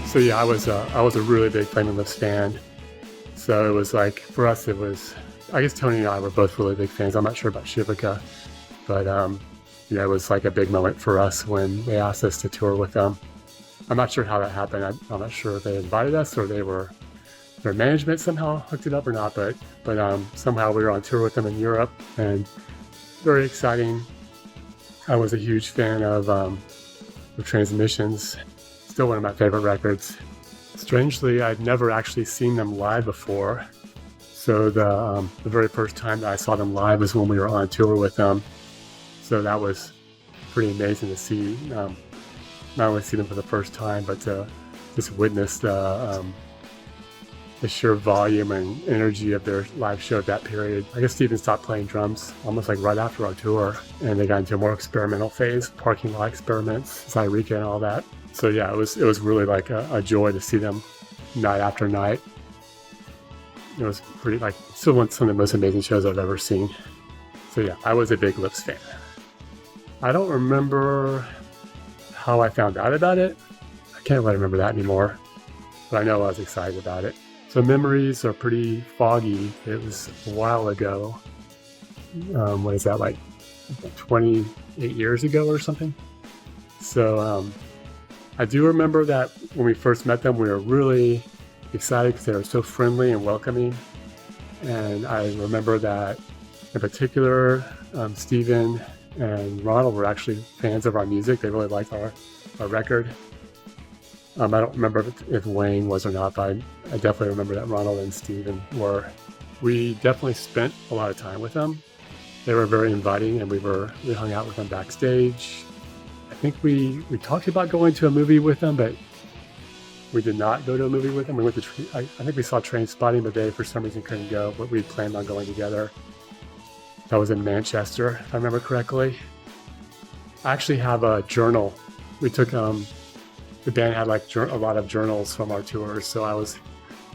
So yeah, I was a really big Flaming Lips fan. So it was like, for us, it was, I guess Tony and I were both really big fans. I'm not sure about Shivaka, but yeah, it was like a big moment for us when they asked us to tour with them. I'm not sure how that happened. I'm not sure if they invited us or their management somehow hooked it up or not, but somehow we were on tour with them in Europe, and very exciting. I was a huge fan of Transmissions. Still one of my favorite records. Strangely, I'd never actually seen them live before. So the very first time that I saw them live was when we were on tour with them. So that was pretty amazing to see. Not only see them for the first time, but to just witness the sheer volume and energy of their live show at that period. I guess Steven stopped playing drums almost like right after our tour, and they got into a more experimental phase, parking lot experiments, Zyrika and all that. So yeah, it was really like a joy to see them night after night. It was pretty, like, still one of the most amazing shows I've ever seen. So yeah, I was a big Lips fan. I don't remember how I found out about it. I can't really remember that anymore, but I know I was excited about it. So memories are pretty foggy. It was a while ago. What is that, like 28 years ago or something? So I do remember that when we first met them, we were really excited because they were so friendly and welcoming. And I remember that in particular, Steven and Ronald were actually fans of our music. They really liked our record. I don't remember if Wayne was or not, but I definitely remember that Ronald and Steven were. We definitely spent a lot of time with them. They were very inviting, and we hung out with them backstage. I think we talked about going to a movie with them, but we did not go to a movie with them. We went to, I think we saw Train Spotting, but they for some reason couldn't go, but we planned on going together. That was in Manchester, if I remember correctly. I actually have a journal. We took, the band had like a lot of journals from our tours, so I was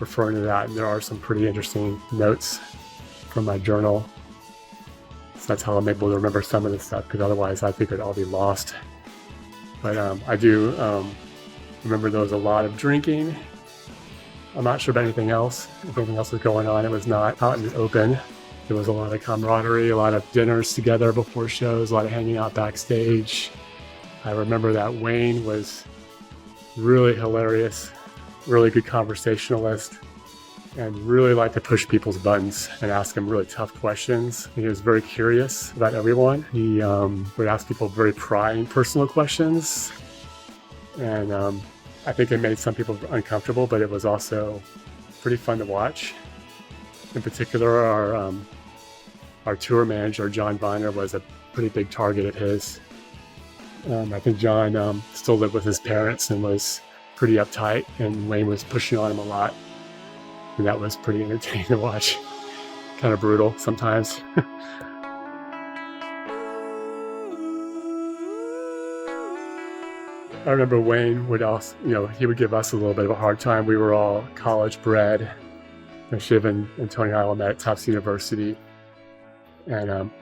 referring to that, and there are some pretty interesting notes from my journal. So that's how I'm able to remember some of this stuff, because otherwise I think it'd all be lost. But I do remember there was a lot of drinking. I'm not sure about anything else. If anything else was going on, it was not out in the open. There was a lot of camaraderie, a lot of dinners together before shows, a lot of hanging out backstage. I remember that Wayne was really hilarious, really good conversationalist, and really liked to push people's buttons and ask them really tough questions. He was very curious about everyone. He would ask people very prying personal questions, and I think it made some people uncomfortable, but it was also pretty fun to watch. In particular, our tour manager, John Viner, was a pretty big target of his. I think John still lived with his parents and was pretty uptight, and Wayne was pushing on him a lot. And that was pretty entertaining to watch. Kind of brutal sometimes. I remember Wayne would also, he would give us a little bit of a hard time. We were all college bred. Shiv and Tony and I all met at Tufts University. And I'm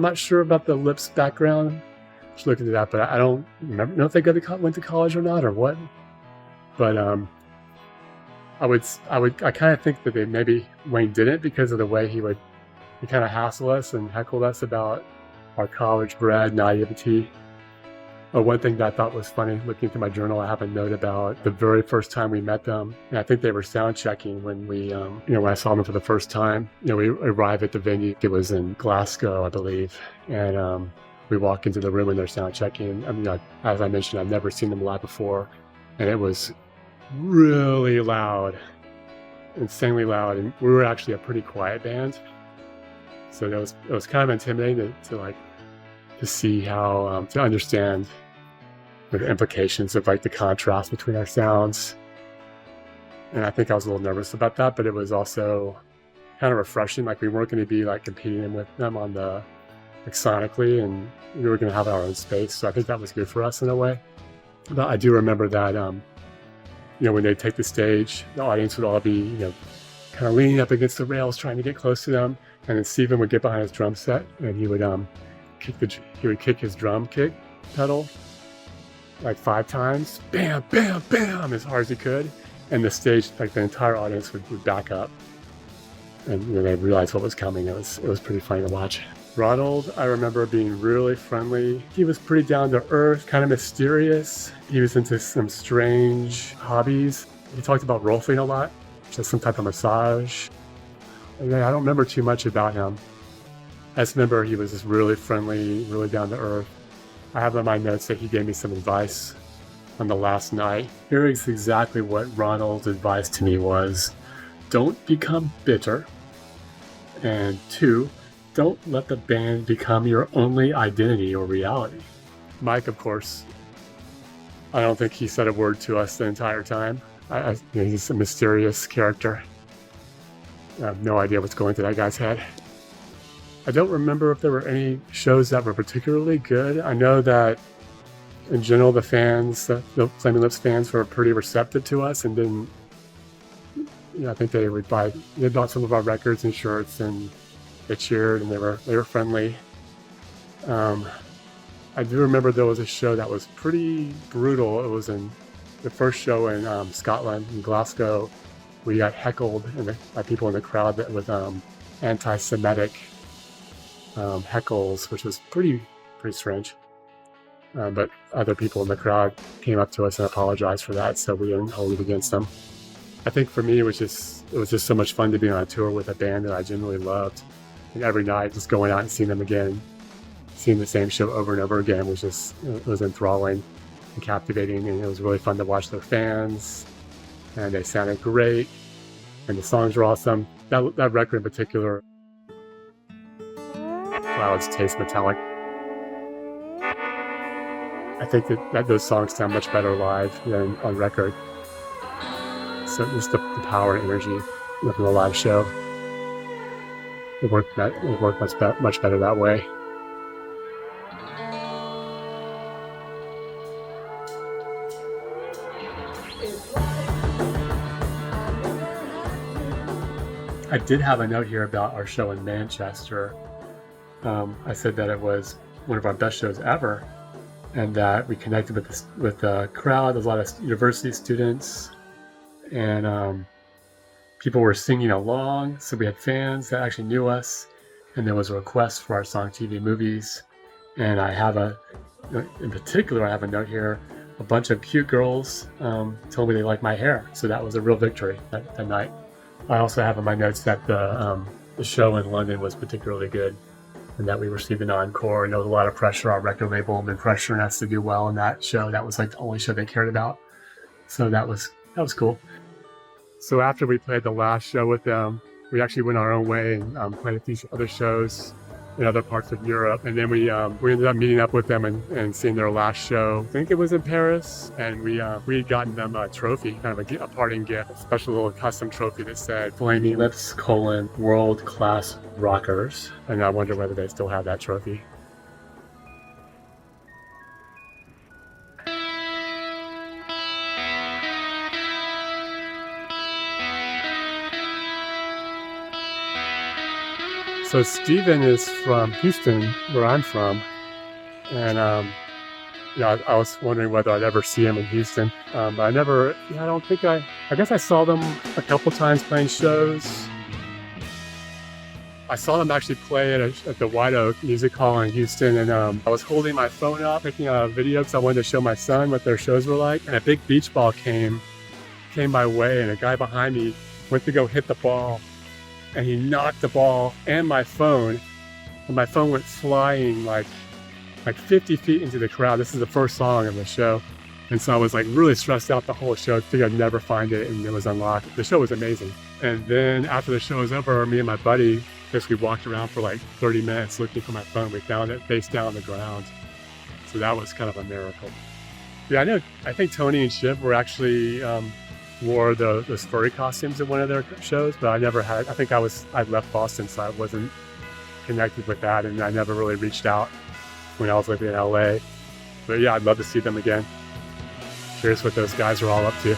not sure about the Lips background. Just look into that, but I don't know if they went to college or not or what. But I kind of think that maybe Wayne didn't, because of the way he kind of hassle us and heckle us about our college bred naivety. One thing that I thought was funny, looking through my journal, I have a note about the very first time we met them. And I think they were sound checking when we, when I saw them for the first time. We arrived at the venue. It was in Glasgow, I believe. And we walk into the room and they're sound checking. As I mentioned, I've never seen them live before. And it was really loud, insanely loud. And we were actually a pretty quiet band. So it was kind of intimidating to see how, to understand the implications of the contrast between our sounds. And I think I was a little nervous about that, but it was also kind of refreshing. We weren't going to be competing with them on the sonically, and we were going to have our own space. So I think that was good for us in a way. But I do remember that, when they take the stage, the audience would all be, kind of leaning up against the rails, trying to get close to them. And then Steven would get behind his drum set, and he would kick his drum kick pedal, like 5 times, bam, bam, bam, as hard as he could. And the stage, like the entire audience would back up. And they realized what was coming. It was pretty funny to watch. Ronald, I remember being really friendly. He was pretty down to earth, kind of mysterious. He was into some strange hobbies. He talked about rolfing a lot, just some type of massage. And I don't remember too much about him. I just remember he was just really friendly, really down to earth. I have in my notes that he gave me some advice on the last night. Here is exactly what Ronald's advice to me was. Don't become bitter. And 2, don't let the band become your only identity or reality. Mike, of course, I don't think he said a word to us the entire time. He's a mysterious character. I have no idea what's going through that guy's head. I don't remember if there were any shows that were particularly good. I know that in general, the Flaming Lips fans were pretty receptive to us and didn't, I think they bought some of our records and shirts, and they cheered and they were friendly. I do remember there was a show that was pretty brutal. It was in the first show in Scotland, in Glasgow. We got heckled by people in the crowd with anti-Semitic heckles, which was pretty strange. But other people in the crowd came up to us and apologized for that, so we didn't hold it against them. I think for me, it was just so much fun to be on a tour with a band that I genuinely loved. And every night, just going out and seeing them again, seeing the same show over and over again it was enthralling and captivating, and it was really fun to watch their fans. And they sounded great, and the songs were awesome. That record in particular, Clouds Taste Metallic. I think that those songs sound much better live than on record. So just the power and energy of the live show. It worked much better that way. I did have a note here about our show in Manchester. I said that it was one of our best shows ever, and that we connected with the crowd. There's a lot of university students, and people were singing along. So we had fans that actually knew us, and there was a request for our song TV Movies. And in particular, I have a note here. A bunch of cute girls told me they liked my hair, so that was a real victory that night. I also have in my notes that the show in London was particularly good, and that we received an encore. And there was a lot of pressure. Our record label had been pressuring us to do well in that show. That was like the only show they cared about. So that was cool. So after we played the last show with them, we actually went our own way and played these other shows in other parts of Europe. And then we ended up meeting up with them and seeing their last show. I think it was in Paris. And we had gotten them a trophy, kind of a parting gift, a special little custom trophy that said Flaming Lips, World Class Rockers. And I wonder whether they still have that trophy. So Steven is from Houston, where I'm from, and I was wondering whether I'd ever see him in Houston, but I don't think I guess I saw them a couple times playing shows. I saw them actually play at the White Oak Music Hall in Houston, and I was holding my phone up, taking a video because I wanted to show my son what their shows were like, and a big beach ball came my way, and a guy behind me went to go hit the ball, and he knocked the ball and my phone went flying like 50 feet into the crowd. This is the first song of the show. And so I was like really stressed out the whole show. I figured I'd never find it, and it was unlocked. The show was amazing. And then after the show was over, me and my buddy, we walked around for like 30 minutes looking for my phone. We found it face down on the ground. So that was kind of a miracle. Yeah, I think Tony and Shiv were actually wore those furry costumes at one of their shows, but I never had. I think I'd left Boston, so I wasn't connected with that, and I never really reached out when I was living in LA. But yeah, I'd love to see them again. Curious what those guys are all up to.